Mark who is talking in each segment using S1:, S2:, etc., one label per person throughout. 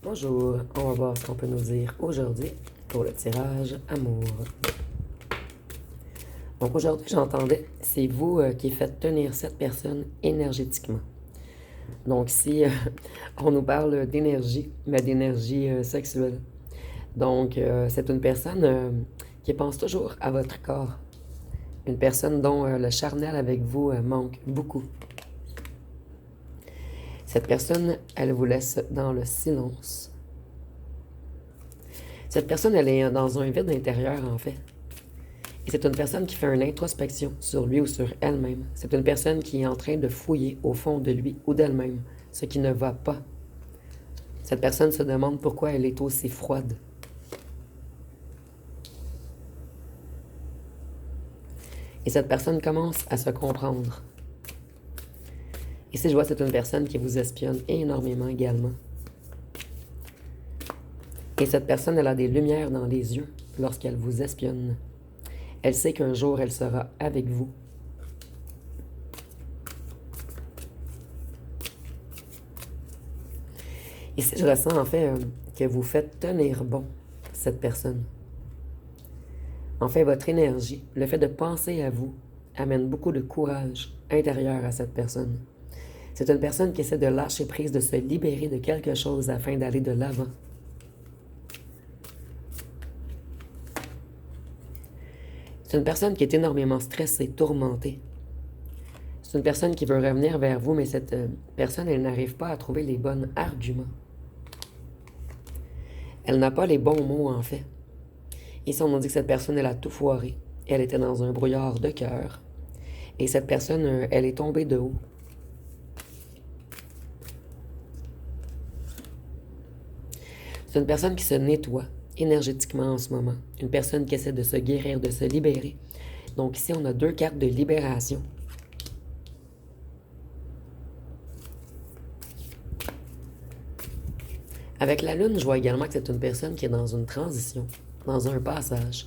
S1: Bonjour, on va voir ce qu'on peut nous dire aujourd'hui pour le tirage amour. Donc aujourd'hui, j'entendais, c'est vous qui faites tenir cette personne énergétiquement. Donc si on nous parle d'énergie, mais d'énergie sexuelle. Donc c'est une personne qui pense toujours à votre corps. Une personne dont le charnel avec vous manque beaucoup. Cette personne, elle vous laisse dans le silence. Cette personne, elle est dans un vide intérieur, en fait. Et c'est une personne qui fait une introspection sur lui ou sur elle-même. C'est une personne qui est en train de fouiller au fond de lui ou d'elle-même ce qui ne va pas. Cette personne se demande pourquoi elle est aussi froide. Et cette personne commence à se comprendre. Ici, je vois que c'est une personne qui vous espionne énormément également. Et cette personne, elle a des lumières dans les yeux lorsqu'elle vous espionne. Elle sait qu'un jour, elle sera avec vous. Ici, je ressens en fait que vous faites tenir bon cette personne. En fait, votre énergie, le fait de penser à vous, amène beaucoup de courage intérieur à cette personne. C'est une personne qui essaie de lâcher prise, de se libérer de quelque chose afin d'aller de l'avant. C'est une personne qui est énormément stressée, tourmentée. C'est une personne qui veut revenir vers vous, mais cette personne, elle n'arrive pas à trouver les bons arguments. Elle n'a pas les bons mots, en fait. Ici, on nous dit que cette personne, elle a tout foiré. Elle était dans un brouillard de cœur. Et cette personne, elle est tombée de haut. C'est une personne qui se nettoie énergétiquement en ce moment. Une personne qui essaie de se guérir, de se libérer. Donc ici, on a 2 cartes de libération. Avec la lune, je vois également que c'est une personne qui est dans une transition, dans un passage.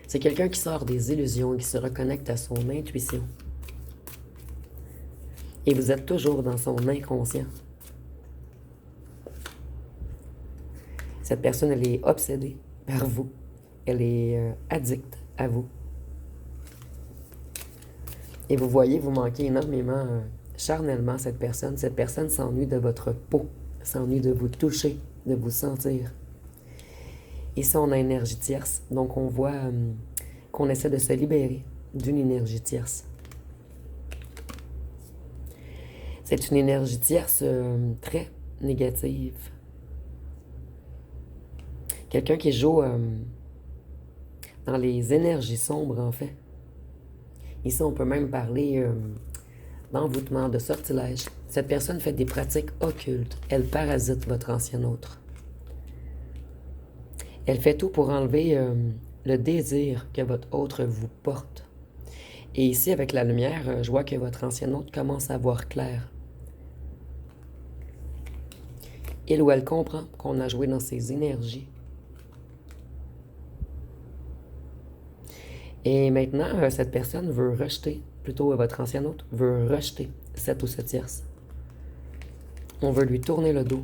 S1: C'est quelqu'un qui sort des illusions, qui se reconnecte à son intuition. Et vous êtes toujours dans son inconscient. Cette personne, elle est obsédée par vous. Elle est addicte à vous. Et vous voyez, vous manquez énormément charnellement cette personne. Cette personne s'ennuie de votre peau, s'ennuie de vous toucher, de vous sentir. Ici, on a énergie tierce. Donc, on voit qu'on essaie de se libérer d'une énergie tierce. C'est une énergie tierce très négative. Quelqu'un qui joue dans les énergies sombres, en fait. Ici, on peut même parler d'envoûtement, de sortilège. Cette personne fait des pratiques occultes. Elle parasite votre ancien autre. Elle fait tout pour enlever le désir que votre autre vous porte. Et ici, avec la lumière, je vois que votre ancien autre commence à voir clair. Il ou elle comprend qu'on a joué dans ses énergies. Et maintenant, cette personne veut rejeter, plutôt votre ancien autre, veut rejeter cette ou cette tierce. On veut lui tourner le dos.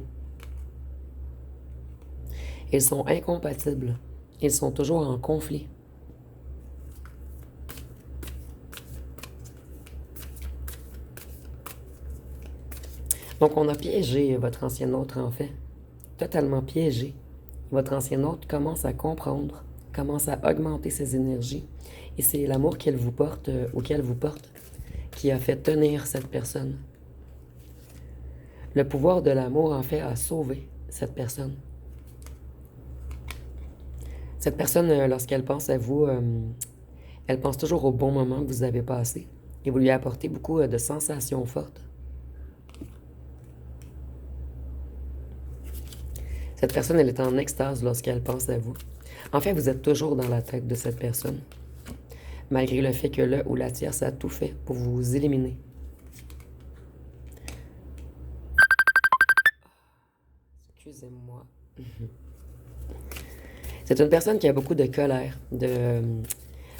S1: Ils sont incompatibles. Ils sont toujours en conflit. Donc, on a piégé votre ancien autre, en fait. Totalement piégé. Votre ancien autre commence à comprendre, commence à augmenter ses énergies. Et c'est l'amour qu'elle vous porte, ou qu'elle vous porte, qui a fait tenir cette personne. Le pouvoir de l'amour, en fait, a sauvé cette personne. Cette personne, lorsqu'elle pense à vous, elle pense toujours au bon moment que vous avez passé. Et vous lui apportez beaucoup de sensations fortes. Cette personne, elle est en extase lorsqu'elle pense à vous. En fait, vous êtes toujours dans la tête de cette personne, malgré le fait que le ou la tierce a tout fait pour vous éliminer. Excusez-moi. C'est une personne qui a beaucoup de colère.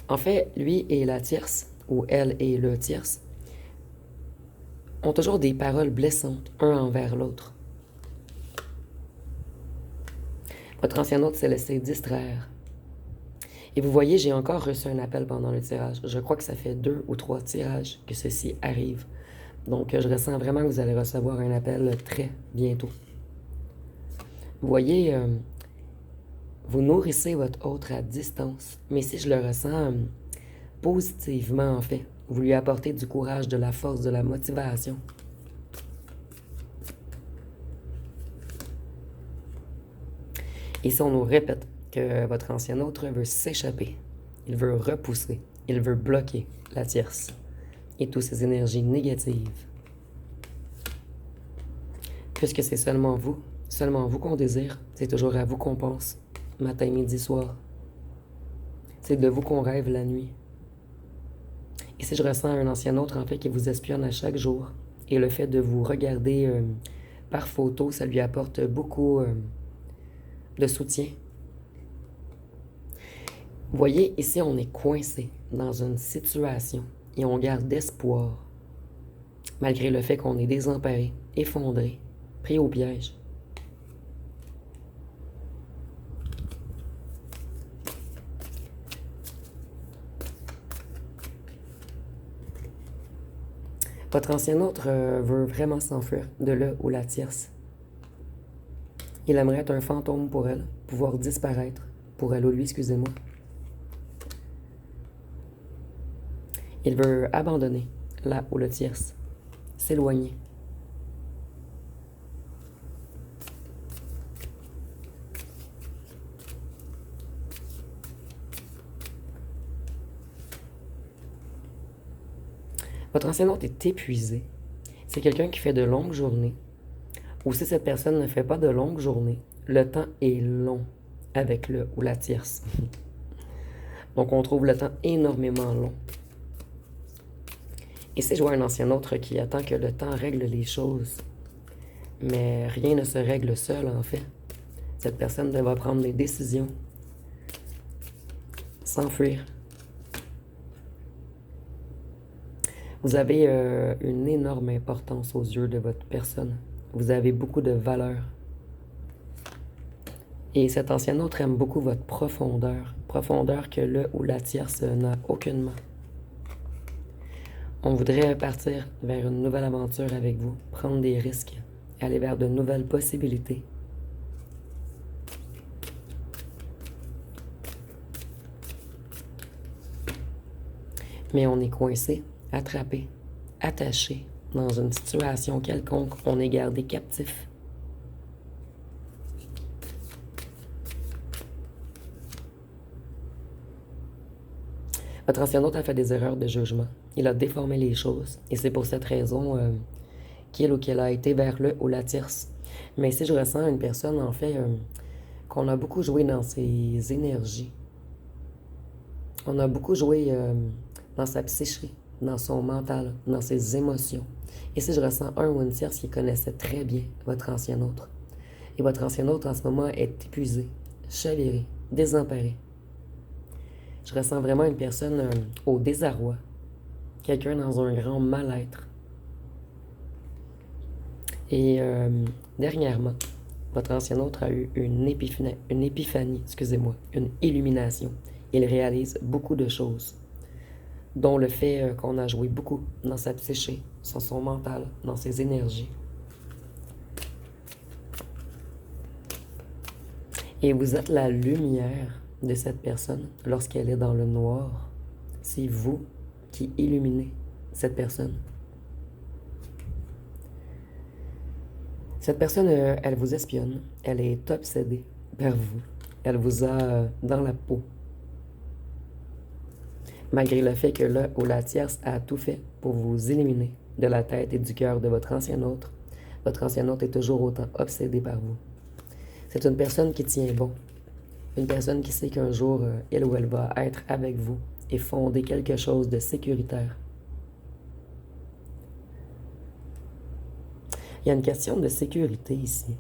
S1: En fait, lui et la tierce, ou elle et le tierce, ont toujours des paroles blessantes, un envers l'autre. Votre ancien hôte s'est laissé distraire. Et vous voyez, j'ai encore reçu un appel pendant le tirage. Je crois que ça fait 2 ou 3 tirages que ceci arrive. Donc, je ressens vraiment que vous allez recevoir un appel très bientôt. Vous voyez, vous nourrissez votre autre à distance. Mais si je le ressens positivement, en fait, vous lui apportez du courage, de la force, de la motivation. Et si on nous répète que votre ancien autre veut s'échapper, il veut repousser, il veut bloquer la tierce et toutes ces énergies négatives. Puisque c'est seulement vous qu'on désire, c'est toujours à vous qu'on pense, matin, midi, soir. C'est de vous qu'on rêve la nuit. Et si je ressens un ancien autre, en fait, qui vous espionne à chaque jour, et le fait de vous regarder par photo, ça lui apporte beaucoup de soutien. Vous voyez, ici, on est coincé dans une situation et on garde espoir, malgré le fait qu'on est désemparé, effondré, pris au piège. Votre ancien autre veut vraiment s'enfuir de là où la tierce. Il aimerait être un fantôme pour elle, pouvoir disparaître, pour elle ou lui, excusez-moi. Il veut abandonner là où le tierce, s'éloigner. Votre ancien hôte est épuisé. C'est quelqu'un qui fait de longues journées. Ou si cette personne ne fait pas de longues journées, le temps est long avec le ou la tierce. Donc on trouve le temps énormément long. Et si je vois un ancien autre qui attend que le temps règle les choses, mais rien ne se règle seul en fait. Cette personne devra prendre des décisions, s'enfuir. Vous avez une énorme importance aux yeux de votre personne. Vous avez beaucoup de valeur. Et cet ancien autre aime beaucoup votre profondeur. Profondeur que le ou la tierce n'a aucunement. On voudrait partir vers une nouvelle aventure avec vous, prendre des risques, aller vers de nouvelles possibilités. Mais on est coincé, attrapé, attaché dans une situation quelconque, on est gardé captif. Votre ancien hôte a fait des erreurs de jugement. Il a déformé les choses. Et c'est pour cette raison qu'il ou qu'elle a été vers le ou la tierce. Mais si je ressens une personne, en fait, qu'on a beaucoup joué dans ses énergies. On a beaucoup joué dans sa psyché, dans son mental, dans ses émotions. Et si je ressens un ou une tierce qui connaissait très bien votre ancien autre. Et votre ancien autre, en ce moment, est épuisé, chaviré, désemparé. Je ressens vraiment une personne au désarroi. Quelqu'un dans un grand mal-être. Et dernièrement, votre ancien autre a eu une épiphanie, une illumination. Il réalise beaucoup de choses, dont le fait qu'on a joué beaucoup dans sa psyché, sur son mental, dans ses énergies. Et vous êtes la lumière de cette personne lorsqu'elle est dans le noir. C'est vous qui illuminez cette personne. Cette personne, elle vous espionne. Elle est obsédée par vous. Elle vous a dans la peau. Malgré le fait que le ou la tierce a tout fait pour vous éliminer de la tête et du cœur de votre ancien autre est toujours autant obsédé par vous. C'est une personne qui tient bon. Une personne qui sait qu'un jour, elle ou elle va être avec vous et fonder quelque chose de sécuritaire. Il y a une question de sécurité ici.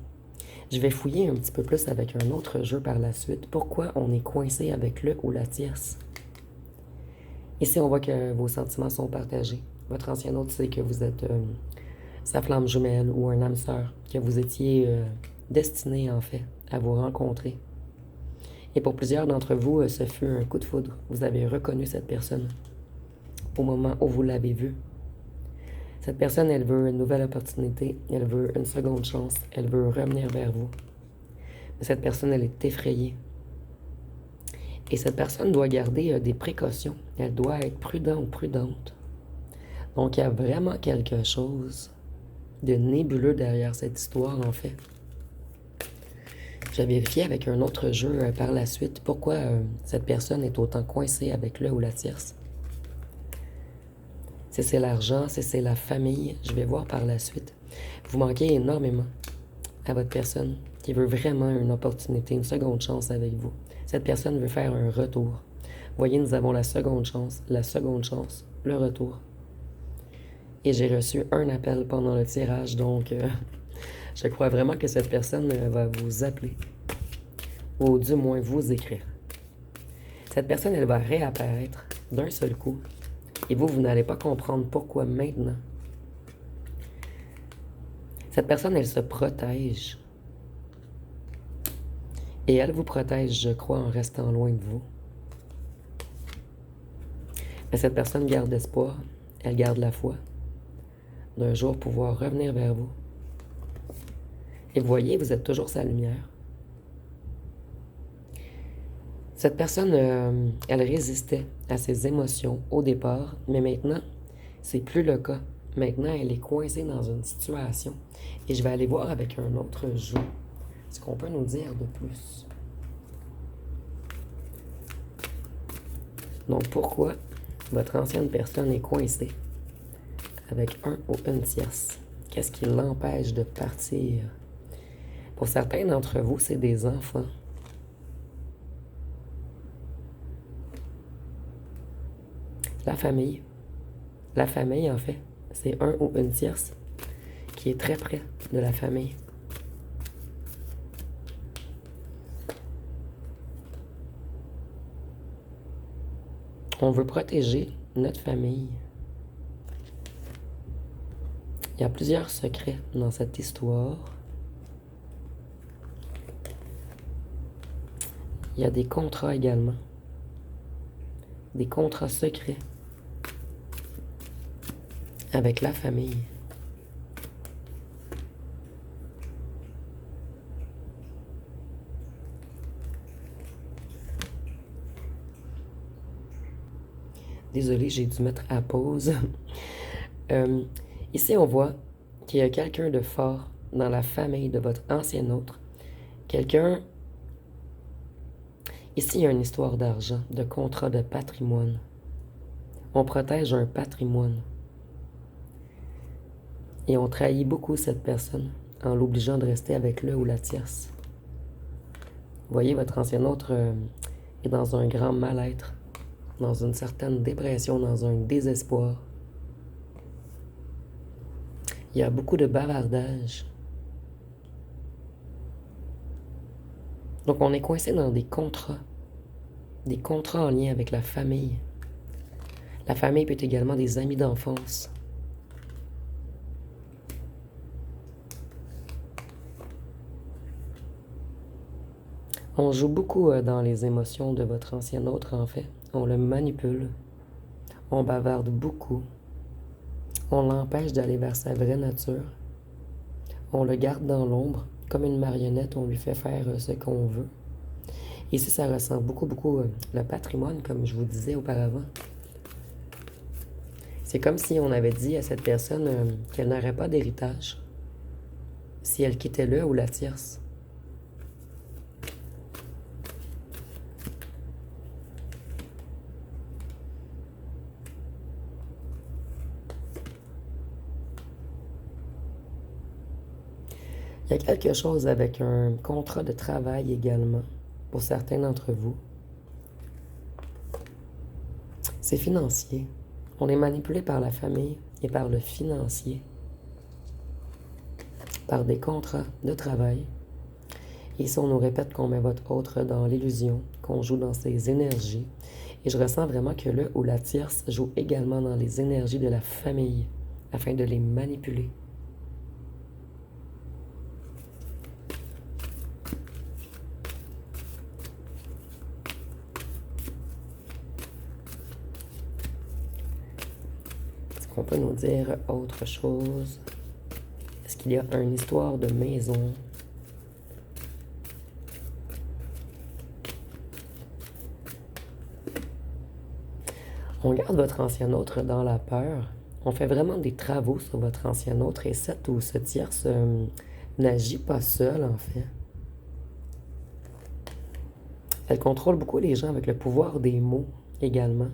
S1: Je vais fouiller un petit peu plus avec un autre jeu par la suite. Pourquoi on est coincé avec le ou la tierce? Ici, on voit que vos sentiments sont partagés. Votre ancien autre sait que vous êtes sa flamme jumelle ou un âme sœur, que vous étiez destiné, en fait, à vous rencontrer. Et pour plusieurs d'entre vous, ce fut un coup de foudre. Vous avez reconnu cette personne au moment où vous l'avez vue. Cette personne, elle veut une nouvelle opportunité, elle veut une seconde chance, elle veut revenir vers vous. Mais cette personne, elle est effrayée. Et cette personne doit garder des précautions. Elle doit être prudente. Donc, il y a vraiment quelque chose de nébuleux derrière cette histoire, en fait. J'ai vérifié avec un autre jeu par la suite pourquoi cette personne est autant coincée avec le ou la tierce. Si c'est l'argent, si c'est la famille, je vais voir par la suite. Vous manquez énormément à votre personne qui veut vraiment une opportunité, une seconde chance avec vous. Cette personne veut faire un retour. Voyez, nous avons la seconde chance, le retour. Et j'ai reçu un appel pendant le tirage, donc je crois vraiment que cette personne va vous appeler. Ou du moins vous écrire. Cette personne, elle va réapparaître d'un seul coup. Et vous n'allez pas comprendre pourquoi maintenant. Cette personne, elle se protège. Et elle vous protège, je crois, en restant loin de vous. Mais cette personne garde espoir, elle garde la foi d'un jour pouvoir revenir vers vous. Et vous voyez, vous êtes toujours sa lumière. Cette personne, elle résistait à ses émotions au départ, mais maintenant, c'est plus le cas. Maintenant, elle est coincée dans une situation. Et je vais aller voir avec un autre jeu ce qu'on peut nous dire de plus. Donc, pourquoi votre ancienne personne est coincée avec un ou une tierce? Qu'est-ce qui l'empêche de partir? Pour certains d'entre vous, c'est des enfants. La famille. La famille, en fait, c'est un ou une tierce qui est très près de la famille. On veut protéger notre famille. Il y a plusieurs secrets dans cette histoire. Il y a des contrats également. Des contrats secrets avec la famille. Désolé, j'ai dû mettre à pause. Ici, on voit qu'il y a quelqu'un de fort dans la famille de votre ancien autre. Quelqu'un... Ici, il y a une histoire d'argent, de contrat de patrimoine. On protège un patrimoine. Et on trahit beaucoup cette personne en l'obligeant de rester avec le ou la tierce. Vous voyez, votre ancien autre est dans un grand mal-être, dans une certaine dépression, dans un désespoir. Il y a beaucoup de bavardage. Donc on est coincé dans des contrats en lien avec la famille. La famille peut être également des amis d'enfance. On joue beaucoup dans les émotions de votre ancien autre, en fait. On le manipule. On bavarde beaucoup. On l'empêche d'aller vers sa vraie nature. On le garde dans l'ombre. Comme une marionnette, on lui fait faire ce qu'on veut. Ici, ça ressent beaucoup le patrimoine, comme je vous disais auparavant. C'est comme si on avait dit à cette personne qu'elle n'aurait pas d'héritage si elle quittait le ou la tierce. Il y a quelque chose avec un contrat de travail également, pour certains d'entre vous. C'est financier. On est manipulé par la famille et par le financier, par des contrats de travail. Et ici, on nous répète qu'on met votre autre dans l'illusion, qu'on joue dans ses énergies. Et je ressens vraiment que le ou la tierce joue également dans les énergies de la famille, afin de les manipuler. qu'on peut nous dire autre chose? Est-ce qu'il y a une histoire de maison? On garde votre ancien autre dans la peur. On fait vraiment des travaux sur votre ancien autre et cette ou ce tierce n'agit pas seul en fait. Elle contrôle beaucoup les gens avec le pouvoir des mots également.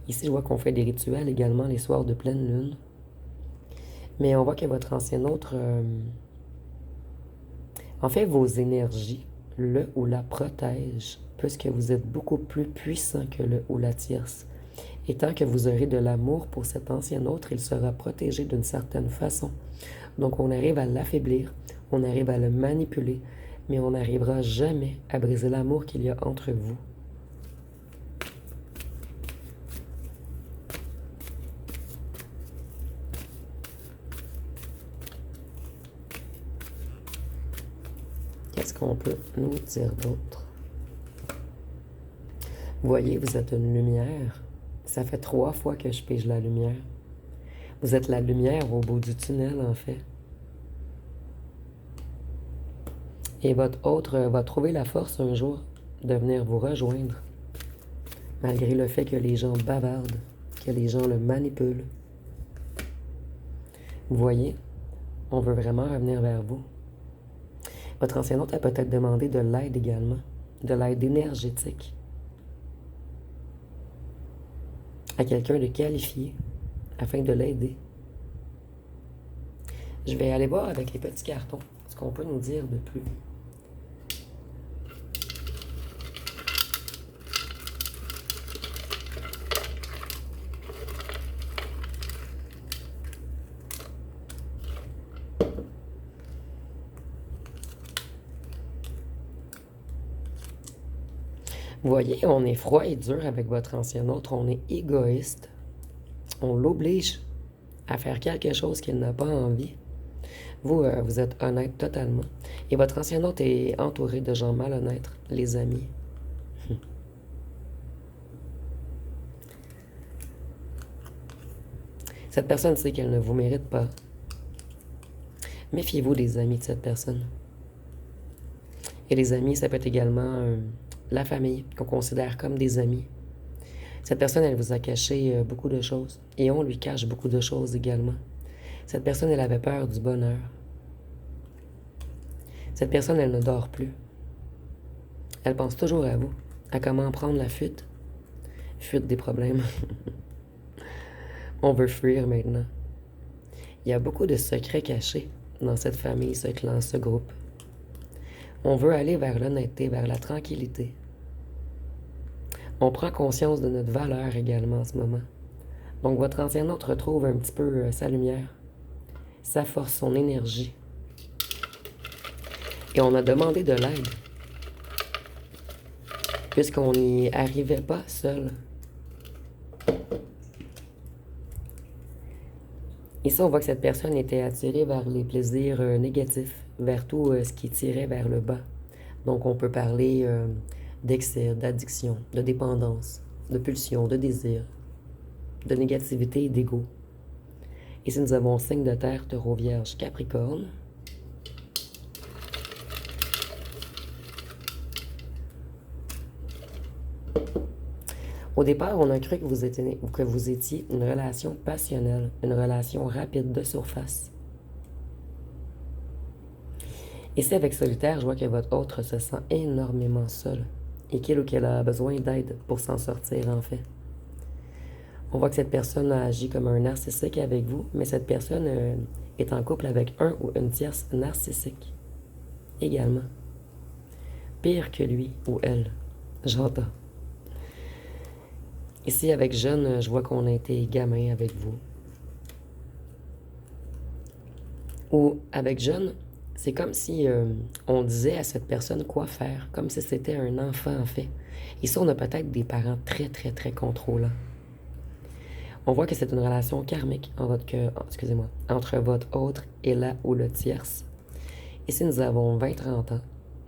S1: Ici, je vois qu'on fait des rituels également les soirs de pleine lune. Mais on voit que votre ancien autre, en fait, vos énergies, le ou la protège, puisque vous êtes beaucoup plus puissant que le ou la tierce. Et tant que vous aurez de l'amour pour cet ancien autre, il sera protégé d'une certaine façon. Donc on arrive à l'affaiblir, on arrive à le manipuler, mais on n'arrivera jamais à briser l'amour qu'il y a entre vous. Qu'est-ce qu'on peut nous dire d'autre? Vous voyez, vous êtes une lumière. Ça fait 3 fois que je pige la lumière. Vous êtes la lumière au bout du tunnel, en fait. Et votre autre va trouver la force un jour de venir vous rejoindre, malgré le fait que les gens bavardent, que les gens le manipulent. Vous voyez, on veut vraiment revenir vers vous. Votre ancien autre a peut-être demandé de l'aide également, de l'aide énergétique à quelqu'un de qualifié afin de l'aider. Je vais aller voir avec les petits cartons ce qu'on peut nous dire de plus. Vous voyez, on est froid et dur avec votre ancien autre, on est égoïste. On l'oblige à faire quelque chose qu'il n'a pas envie. Vous, vous êtes honnête totalement. Et votre ancien autre est entouré de gens malhonnêtes, les amis. Cette personne sait qu'elle ne vous mérite pas. Méfiez-vous des amis de cette personne. Et les amis, ça peut être également la famille, qu'on considère comme des amis. Cette personne, elle vous a caché beaucoup de choses. Et on lui cache beaucoup de choses également. Cette personne, elle avait peur du bonheur. Cette personne, elle ne dort plus. Elle pense toujours à vous, à comment prendre la fuite. Fuite des problèmes. On veut fuir maintenant. Il y a beaucoup de secrets cachés dans cette famille, ce clan, ce groupe. On veut aller vers l'honnêteté, vers la tranquillité. On prend conscience de notre valeur également en ce moment. Donc votre ancien autre retrouve un petit peu sa lumière, sa force, son énergie. Et on a demandé de l'aide, puisqu'on n'y arrivait pas seul. Ici, on voit que cette personne était attirée vers les plaisirs négatifs, vers tout ce qui tirait vers le bas. Donc, on peut parler d'excès, d'addiction, de dépendance, de pulsion, de désir, de négativité et d'ego. Ici, nous avons signe de terre, taureau, vierge, capricorne. Au départ, on a cru que vous étiez une relation passionnelle, une relation rapide de surface. Ici, avec solitaire, je vois que votre autre se sent énormément seul et qu'il ou qu'elle a besoin d'aide pour s'en sortir, en fait. On voit que cette personne a agi comme un narcissique avec vous, mais cette personne est en couple avec un ou une tierce narcissique également. Pire que lui ou elle, j'entends. Ici, avec jeune, je vois qu'on a été gamin avec vous. Ou avec jeune, c'est comme si on disait à cette personne quoi faire, comme si c'était un enfant en fait. Ici, on a peut-être des parents très, très, très contrôlants. On voit que c'est une relation karmique entre votre autre et la ou le tierce. Ici, nous avons 20-30 ans.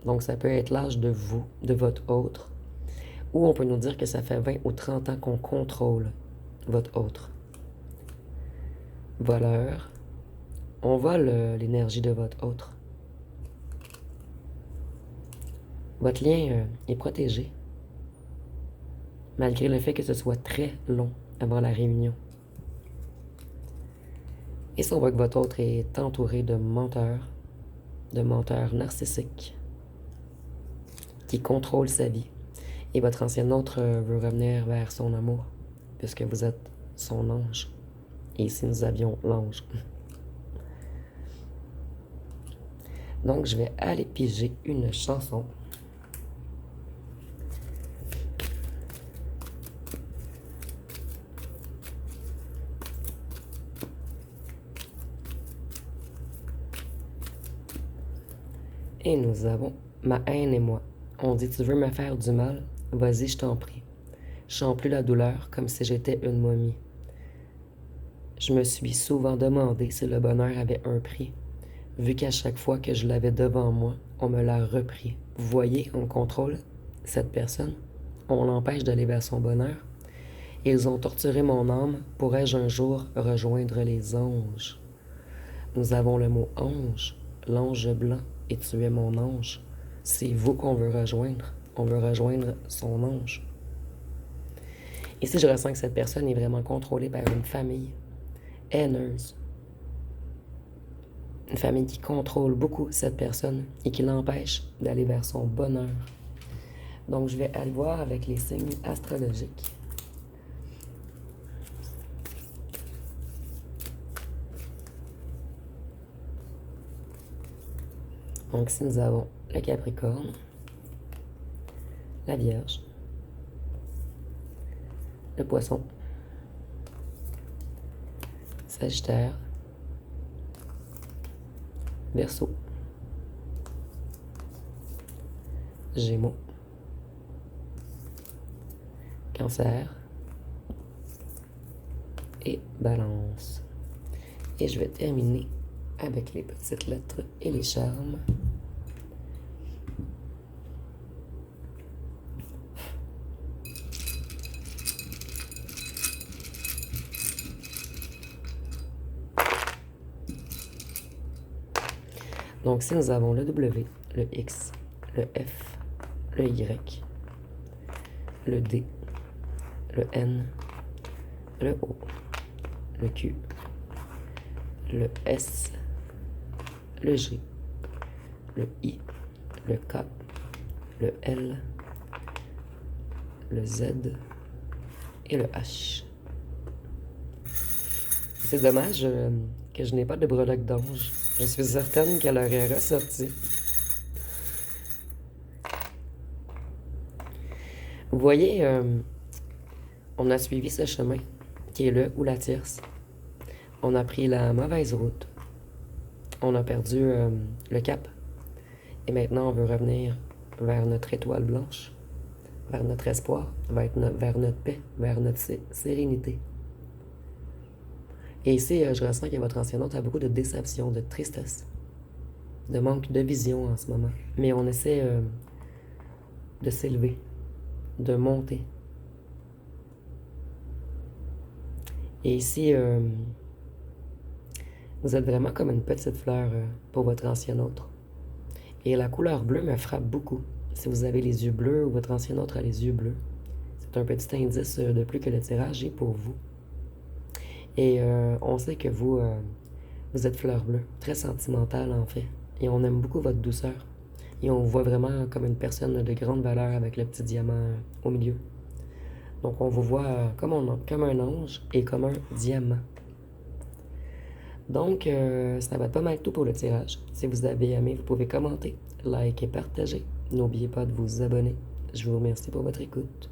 S1: Donc, ça peut être l'âge de vous, de votre autre. Ou on peut nous dire que ça fait 20 ou 30 ans qu'on contrôle votre autre. voleur. On vole l'énergie de votre autre. Votre lien est protégé, malgré le fait que ce soit très long avant la réunion. Et si on voit que votre autre est entouré de menteurs narcissiques, qui contrôlent sa vie, et votre ancien autre veut revenir vers son amour, puisque vous êtes son ange. Et ici, nous avions l'ange. Donc, je vais aller piger une chanson. Et nous avons Ma haine et moi. On dit, tu veux me faire du mal? Vas-y, je t'en prie. Je sens plus la douleur comme si j'étais une momie. Je me suis souvent demandé si le bonheur avait un prix, vu qu'à chaque fois que je l'avais devant moi, on me l'a repris. Vous voyez, on contrôle cette personne, on l'empêche d'aller vers son bonheur. Ils ont torturé mon âme, pourrais-je un jour rejoindre les anges? Nous avons le mot ange, l'ange blanc, et tu es mon ange. C'est vous qu'on veut rejoindre. On veut rejoindre son ange. Ici, je ressens que cette personne est vraiment contrôlée par une famille haineuse. Une famille qui contrôle beaucoup cette personne et qui l'empêche d'aller vers son bonheur. Donc, je vais aller voir avec les signes astrologiques. Donc, ici, nous avons le Capricorne, la Vierge, le Poisson, Sagittaire, Verseau, Gémeaux, Cancer et Balance. Et je vais terminer avec les petites lettres et les charmes. Donc, si nous avons le W, le X, le F, le Y, le D, le N, le O, le Q, le S, le G, le I, le K, le L, le Z et le H. C'est dommage que je n'ai pas de breloque d'ange. Je suis certaine qu'elle aurait ressorti. Vous voyez, on a suivi ce chemin, qui est le ou la tierce. On a pris la mauvaise route. On a perdu le cap. Et maintenant, on veut revenir vers notre étoile blanche, vers notre espoir, vers notre paix, vers notre sérénité. Et ici, je ressens que votre ancien autre a beaucoup de déception, de tristesse, de manque de vision en ce moment. Mais on essaie de s'élever, de monter. Et ici, vous êtes vraiment comme une petite fleur pour votre ancien autre. Et la couleur bleue me frappe beaucoup. Si vous avez les yeux bleus ou votre ancien autre a les yeux bleus, c'est un petit indice de plus que le tirage est pour vous. Et on sait que vous êtes fleur bleue, très sentimentale en fait. Et on aime beaucoup votre douceur. Et on vous voit vraiment comme une personne de grande valeur avec le petit diamant au milieu. Donc on vous voit comme un ange et comme un diamant. Donc ça va être pas mal tout pour le tirage. Si vous avez aimé, vous pouvez commenter, liker et partager. N'oubliez pas de vous abonner. Je vous remercie pour votre écoute.